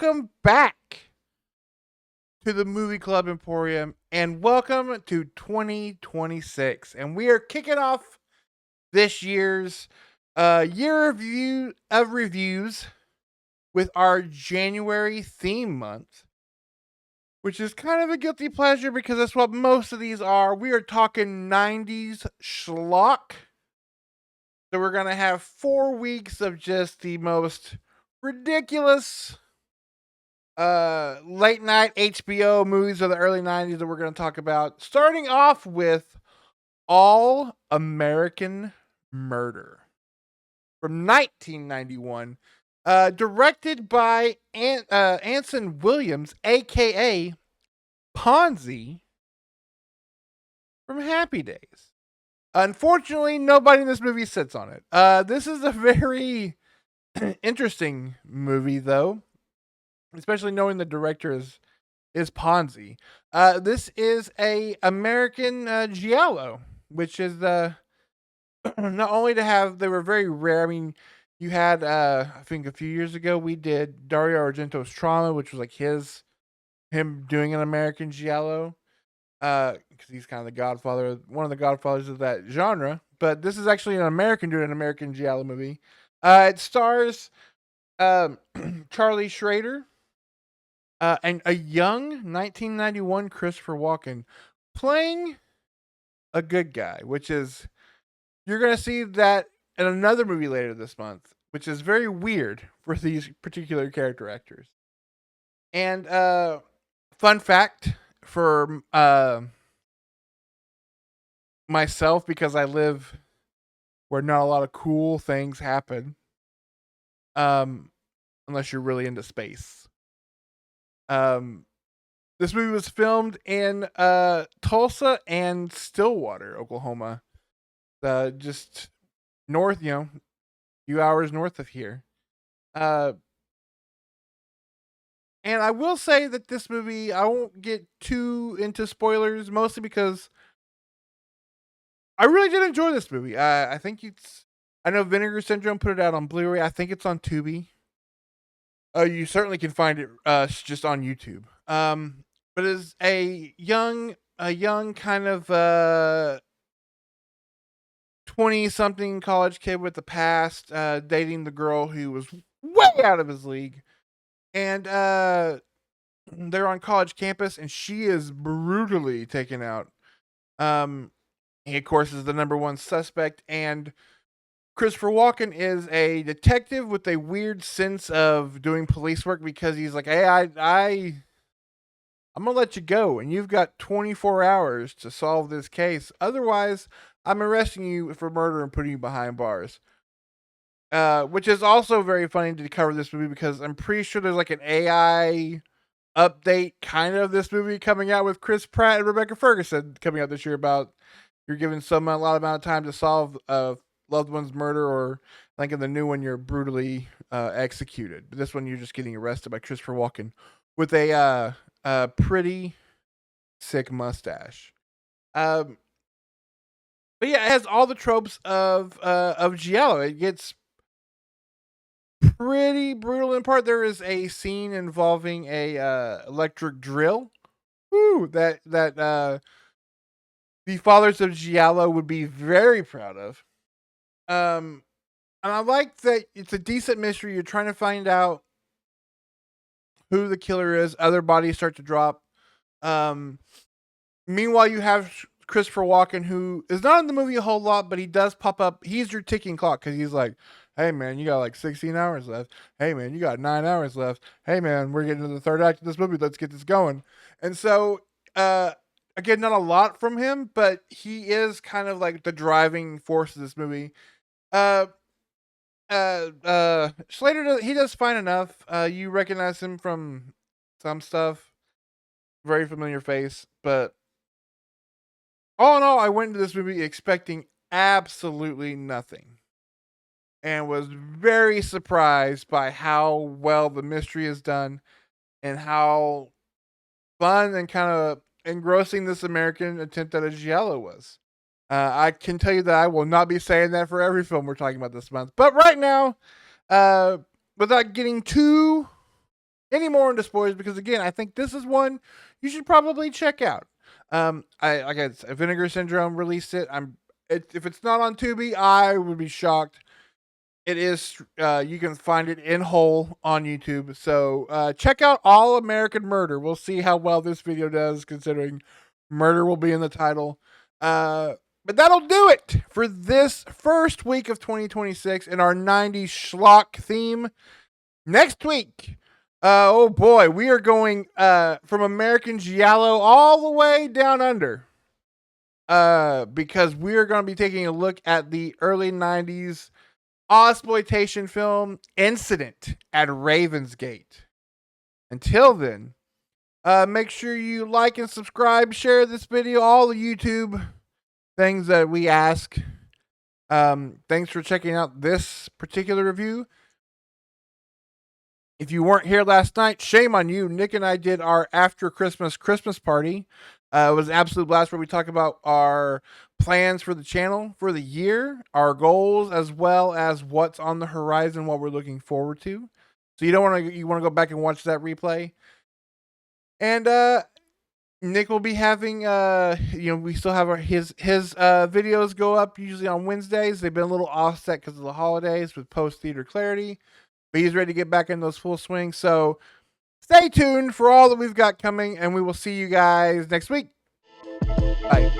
welcome back to the Movie Club Emporium and welcome to 2026. And we are kicking off this year's year review of reviews with our January theme month, which is kind of a guilty pleasure because that's what most of these are. We are talking 90s schlock. So we're going to have 4 weeks of just the most ridiculous late night HBO movies of the early 90s that we're going to talk about. Starting off with All American Murder from 1991, directed by Anson Williams, aka Ponzi from Happy Days. Unfortunately, nobody in this movie sits on it. This is a very interesting movie, though, especially knowing the director is Ponzi. This is a American Giallo, which is not only to have, they were very rare. I mean, you had I think a few years ago we did Dario Argento's Trauma, which was like him doing an American Giallo, because he's kind of the godfather, one of the godfathers of that genre. But this is actually an American doing an American Giallo movie. It stars um, Charlie Schrader, and a young 1991 Christopher Walken playing a good guy, which is, you're going to see that in another movie later this month, which is very weird for these particular character actors. And fun fact for myself, because I live where not a lot of cool things happen, um, unless you're really into space. Um, This movie was filmed in Tulsa and Stillwater, Oklahoma. Just north, a few hours north of here. Uh, and I will say that this movie, I won't get too into spoilers, mostly because I really did enjoy this movie. I think I know Vinegar Syndrome put it out on Blu-ray. I think it's on Tubi. You certainly can find it just on YouTube. But as a young kind of 20-something college kid with the past, dating the girl who was way out of his league, and they're on college campus, and she is brutally taken out. He of course is the number one suspect, and Christopher Walken is a detective with a weird sense of doing police work because he's like, hey, I'm gonna let you go, and you've got 24 hours to solve this case. Otherwise, I'm arresting you for murder and putting you behind bars. Which is also very funny to cover this movie because I'm pretty sure there's like an AI update kind of this movie coming out with Chris Pratt and Rebecca Ferguson coming out this year about you're given a lot amount of time to solve a loved one's murder, or I think in the new one you're brutally executed. But this one you're just getting arrested by Christopher Walken with a pretty sick mustache. Um, but yeah, it has all the tropes of Giallo. It gets pretty brutal in part. There is a scene involving a electric drill. Woo, that the fathers of Giallo would be very proud of. Um, and I like that it's a decent mystery. You're trying to find out who the killer is. Other bodies start to drop. Um, Meanwhile, you have Christopher Walken, who is not in the movie a whole lot, but he does pop up. He's your ticking clock because he's like, "Hey man, you got like 16 hours left. Hey man, you got 9 hours left. Hey man, we're getting to the third act of this movie. Let's get this going." And so, uh, again, not a lot from him, but he is kind of like the driving force of this movie. Uh, Slater, he does fine enough. You recognize him from some stuff. Very familiar face, but all in all, I went into this movie expecting absolutely nothing and was very surprised by how well the mystery is done and how fun and kind of engrossing this American attempt at a giallo was. I can tell you that I will not be saying that for every film we're talking about this month. But right now, uh, without getting too any more into spoilers because again, I think this is one you should probably check out. I like I said, Vinegar Syndrome released it. If it's not on Tubi, I would be shocked. It is. You can find it in whole on YouTube. So check out All American Murder. We'll see how well this video does, considering murder will be in the title. But that'll do it for this first week of 2026 in our 90s schlock theme. Next week, oh boy, we are going from American Giallo all the way down under. Because we're going to be taking a look at the early 90s exploitation film Incident at Ravensgate. Until then, make sure you like and subscribe, share this video, all the YouTube things that we ask. Thanks for checking out this particular review. If you weren't here last night, shame on you. Nick and I did our after Christmas party. It was an absolute blast where we talk about our plans for the channel for the year, our goals, as well as what's on the horizon, what we're looking forward to. So you want to go back and watch that replay. And Nick will be having we still have his videos go up usually on Wednesdays. They've been a little offset because of the holidays with post theater clarity. But he's ready to get back in those full swings. So stay tuned for all that we've got coming, and we will see you guys next week. Bye.